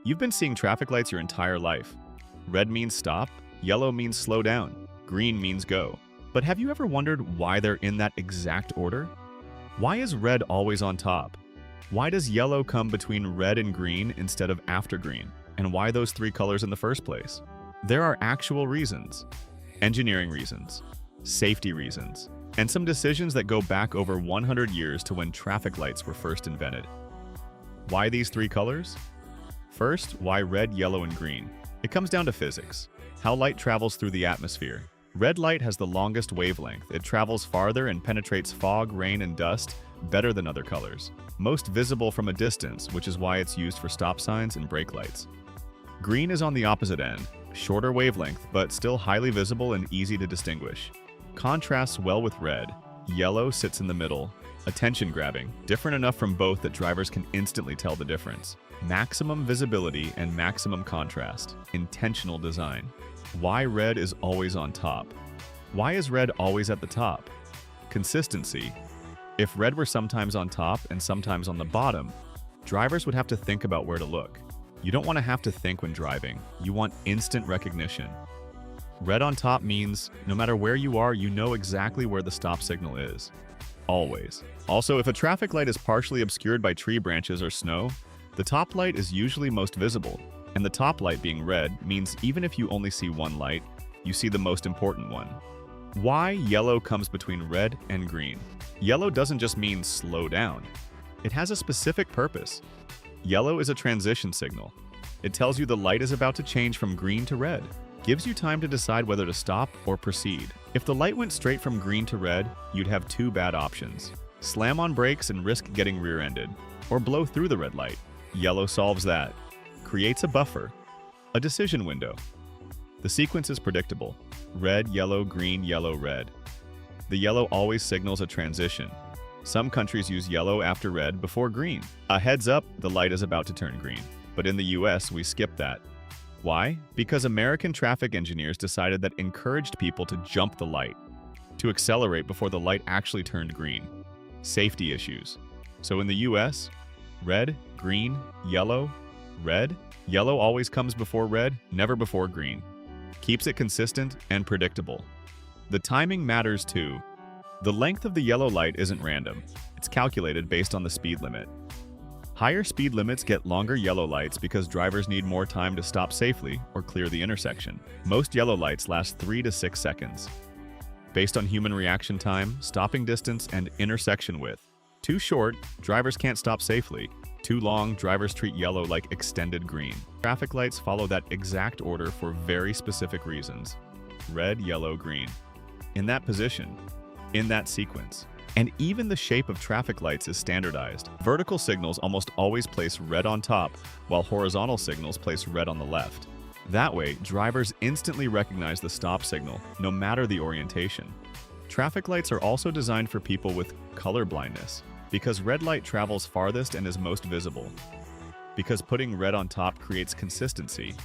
You've been seeing traffic lights your entire life. Red means stop, yellow means slow down, green means go. But have you ever wondered why they're in that exact order? Why is red always on top? Why does yellow come between red and green instead of after green? And why those three colors in the first place? There are actual reasons. Engineering reasons, safety reasons, and some decisions that go back over 100 years to when traffic lights were first invented. Why these three colors? First, why red, yellow, and green? It comes down to physics. How light travels through the atmosphere. Red light has the longest wavelength. It travels farther and penetrates fog, rain, and dust better than other colors. Most visible from a distance, which is why it's used for stop signs and brake lights. Green is on the opposite end. Shorter wavelength, but still highly visible and easy to distinguish. Contrasts well with red. Yellow sits in the middle. Attention-grabbing, different enough from both that drivers can instantly tell the difference. Maximum visibility and maximum contrast. Intentional design. Why red is always on top. Why is red always at the top? Consistency. If red were sometimes on top and sometimes on the bottom, drivers would have to think about where to look. You don't want to have to think when driving. You want instant recognition. Red on top means no matter where you are, you know exactly where the stop signal is. Always. Also, if a traffic light is partially obscured by tree branches or snow, the top light is usually most visible, and the top light being red means even if you only see one light, you see the most important one. Why yellow comes between red and green? Yellow doesn't just mean slow down. It has a specific purpose. Yellow is a transition signal. It tells you the light is about to change from green to red. Gives you time to decide whether to stop or proceed. If the light went straight from green to red, you'd have two bad options. Slam on brakes and risk getting rear-ended, or blow through the red light. Yellow solves that. Creates a buffer, a decision window. The sequence is predictable. Red, yellow, green, yellow, red. The yellow always signals a transition. Some countries use yellow after red before green. A heads up, the light is about to turn green. But in the US, we skip that. Why? Because American traffic engineers decided that encouraged people to jump the light, to accelerate before the light actually turned green. Safety issues. So in the US, red, green, yellow, red. Yellow always comes before red, never before green. Keeps it consistent and predictable. The timing matters too. The length of the yellow light isn't random. It's calculated based on the speed limit. Higher speed limits get longer yellow lights because drivers need more time to stop safely or clear the intersection. Most yellow lights last 3 to 6 seconds. Based on human reaction time, stopping distance, and intersection width. Too short, drivers can't stop safely. Too long, drivers treat yellow like extended green. Traffic lights follow that exact order for very specific reasons. Red, yellow, green. In that position. In that sequence. And even the shape of traffic lights is standardized. Vertical signals almost always place red on top, while horizontal signals place red on the left. That way, drivers instantly recognize the stop signal, no matter the orientation. Traffic lights are also designed for people with color blindness, because red light travels farthest and is most visible. Because putting red on top creates consistency.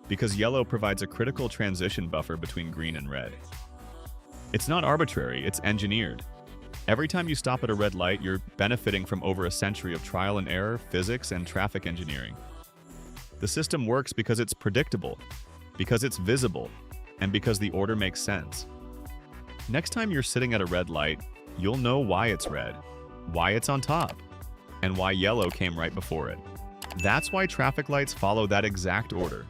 Because yellow provides a critical transition buffer between green and red. It's not arbitrary, it's engineered. Every time you stop at a red light, you're benefiting from over a century of trial and error, physics, and traffic engineering. The system works because it's predictable, because it's visible, and because the order makes sense. Next time you're sitting at a red light, you'll know why it's red, why it's on top, and why yellow came right before it. That's why traffic lights follow that exact order.